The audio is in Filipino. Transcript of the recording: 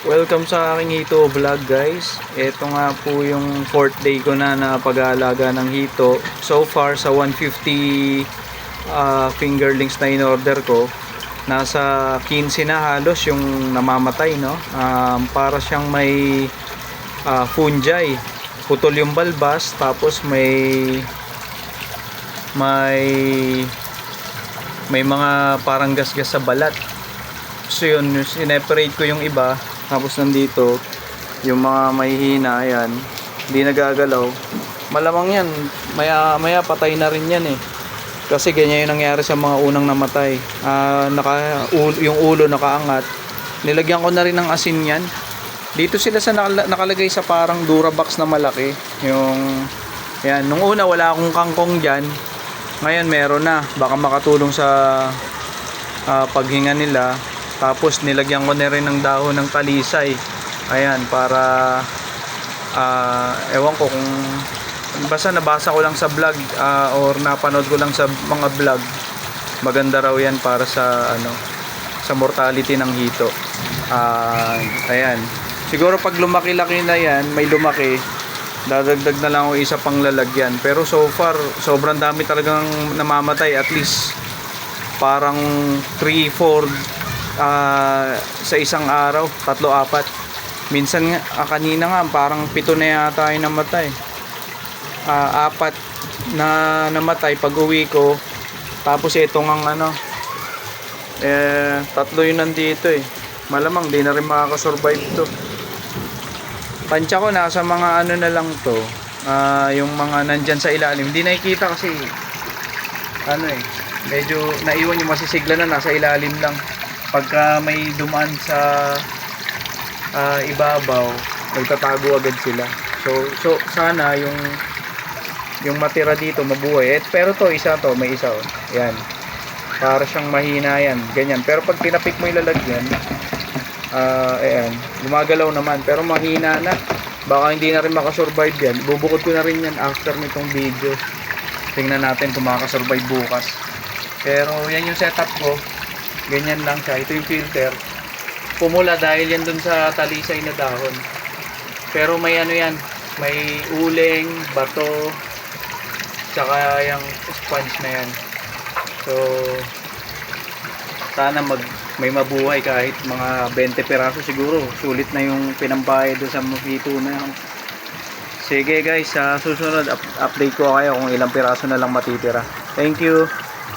Welcome sa aking hito vlog guys. Ito nga po yung 4th day ko na pag-aalaga ng hito. So far sa 150 fingerlings na in-order ko, nasa 15 na halos yung namamatay, no? Para siyang may fungi. Putol yung balbas, tapos may mga parang gasgas sa balat. So yun, sineparate ko yung iba. Tapos nandito yung mga may hina, ayan, hindi nagagalaw. Malamang yan, maya patay na rin yan eh. Kasi ganyan yung nangyari sa mga unang namatay. Yung ulo nakaangat. Nilagyan ko na rin ng asin yan. Dito sila sa nakalagay sa parang Durabox na malaki. Yan, nung una wala akong kangkong dyan. Ngayon meron na. Baka makatulong sa paghinga nila. Tapos nilagyan ko na rin ng dahon ng talisay. Ayan, para ewan ko kung basta nabasa ko lang sa vlog or napanood ko lang sa mga vlog. Maganda raw 'yan para sa sa mortality ng hito. Ayan. Siguro pag lumaki-laki na 'yan, may lumaki, dadagdag na lang ako isa pang lalagyan. Pero so far, sobrang dami talagang namamatay, at least parang 3-4 sa isang araw, 3-4. Minsan nga, kanina nga parang 7 na yata yung namatay. 4 na namatay pag uwi ko. Tapos itong ang 3 yung nandito eh. Malamang di na rin makakasurvive to. Tansya ko nasa mga na lang to, yung mga nandyan sa ilalim. Hindi nakikita kasi medyo naiwan yung masisigla na nasa ilalim lang. Pagka may dumaan sa ibabaw, magtatago agad sila. So sana yung matira dito mabuhay. Pero may isa oh. Yan. Para siyang mahina yan, ganyan. Pero pag tinapik mo yung lalagyan, ayan, gumagalaw naman, pero mahina na. Baka hindi na rin makasurvive yan. Bubukod ko na rin yan after nitong video. Tingnan natin kung makakasurvive bukas. Pero yan yung setup ko. Ganyan lang siya. Ito yung filter. Pumula dahil yan dun sa talisay na dahon. Pero may yan. May uling, bato, tsaka yung sponge na yan. So, sana may mabuhay kahit mga 20 piraso siguro. Sulit na yung pinambayad doon sa mojito na yan. Sige guys, sa susunod update ko kayo kung ilang piraso na lang matitira. Thank you.